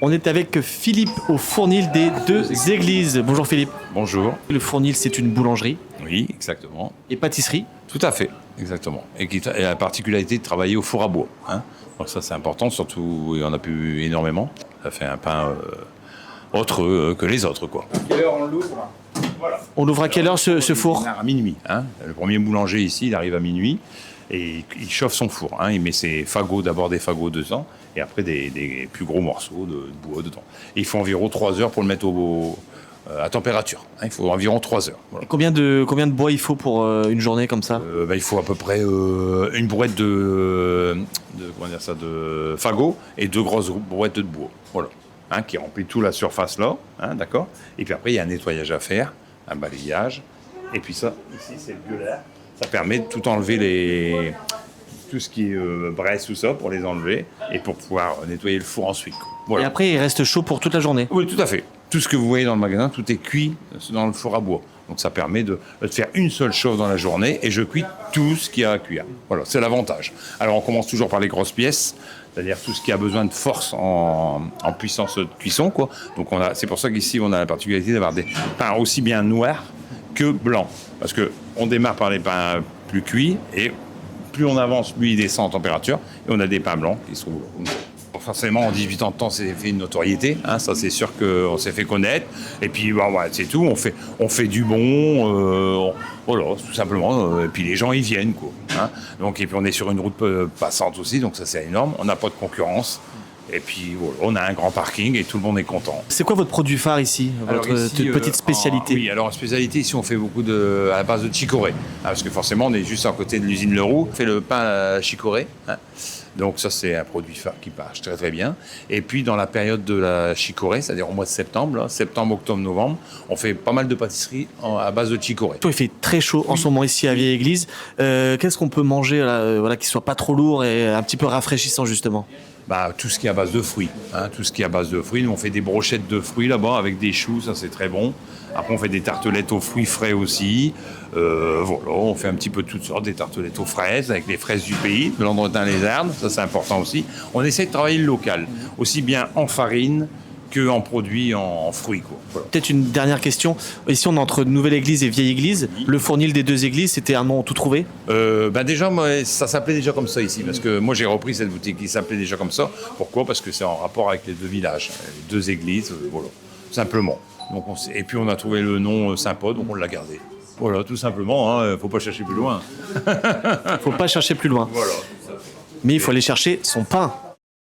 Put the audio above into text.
On est avec Philippe au Fournil des Deux Églises. Bonjour Philippe. Bonjour. Le Fournil, c'est une boulangerie Oui, exactement. et pâtisserie. Tout à fait, exactement. Et qui a la particularité de travailler au four à bois. Donc ça, c'est important, surtout, et on a pu énormément. Ça fait un pain autre que les autres, quoi. Quelle heure on l'ouvre? Voilà. On ouvre à quelle heure ce four? À minuit. Le premier boulanger ici, il arrive à minuit et il chauffe son four. Il met ses fagots, d'abord des fagots dedans, et après des plus gros morceaux de bois dedans. Et il faut environ 3 heures pour le mettre à température. Il faut environ 3 heures. Voilà. Combien de bois il faut pour une journée comme ça? Il faut à peu près une brouette de fagots et 2 grosses brouettes de bois. Voilà. Qui remplit toute la surface là. D'accord. Et puis après, il y a un nettoyage à faire, un balayage. Et puis ça, ici, c'est le gueulaire. Ça permet de tout enlever tout ce qui est braise, tout ça, pour les enlever et pour pouvoir nettoyer le four ensuite. Voilà. Et après, il reste chaud pour toute la journée? Oui, tout à fait. Tout ce que vous voyez dans le magasin, tout est cuit dans le four à bois. Donc ça permet de faire une seule chose dans la journée et je cuis tout ce qu'il y a à cuire. Voilà, c'est l'avantage. Alors on commence toujours par les grosses pièces, c'est-à-dire tout ce qui a besoin de force en puissance de cuisson, quoi. Donc c'est pour ça qu'ici on a la particularité d'avoir des pains aussi bien noirs que blancs. Parce qu'on démarre par les pains plus cuits et plus on avance, plus il descend en température et on a des pains blancs qui se trouvent. Forcément, en 18 ans de temps, c'est fait une notoriété. Ça, c'est sûr qu'on s'est fait connaître. Et puis, c'est tout. On fait du bon. Voilà, tout simplement. Et puis, les gens, ils viennent, quoi. Donc, et puis, on est sur une route passante aussi. Donc, ça, c'est énorme. On n'a pas de concurrence. Et puis, voilà, on a un grand parking et tout le monde est content. C'est quoi votre produit phare ici? Votre petite spécialité? Oui, alors en spécialité, ici, on fait beaucoup à la base de chicorée. Parce que forcément, on est juste à côté de l'usine Leroux. On fait le pain à la chicorée. Donc ça, c'est un produit phare qui marche très très bien. Et puis dans la période de la chicorée, c'est-à-dire au mois de septembre, septembre, octobre, novembre, on fait pas mal de pâtisseries à base de chicorée. Il fait très chaud en ce moment ici à Vieille Église. Qu'est-ce qu'on peut manger qui soit pas trop lourd et un petit peu rafraîchissant justement? Tout ce qui est à base de fruits. Tout ce qui est à base de fruits. Nous, on fait des brochettes de fruits là-bas avec des choux, ça c'est très bon. Après, on fait des tartelettes aux fruits frais aussi. Voilà, on fait un petit peu de toutes sortes, des tartelettes aux fraises, avec les fraises du pays, de l'Andretin-les-Ardes, ça c'est important aussi. On essaie de travailler le local, aussi bien en farine qu'en produits en fruits, quoi. Voilà. Peut-être une dernière question. Ici, on est entre Nouvelle Église et Vieille Église. Oui. Le Fournil des Deux Églises, c'était un nom tout trouvé? Déjà, moi, ça s'appelait déjà comme ça ici, parce que moi j'ai repris cette boutique qui s'appelait déjà comme ça. Pourquoi? Parce que c'est en rapport avec les deux villages, les deux églises, voilà, simplement. Donc et puis on a trouvé le nom sympa, donc on l'a gardé. Voilà, tout simplement, faut pas chercher plus loin. Faut pas chercher plus loin. Voilà. Mais il faut aller chercher son pain.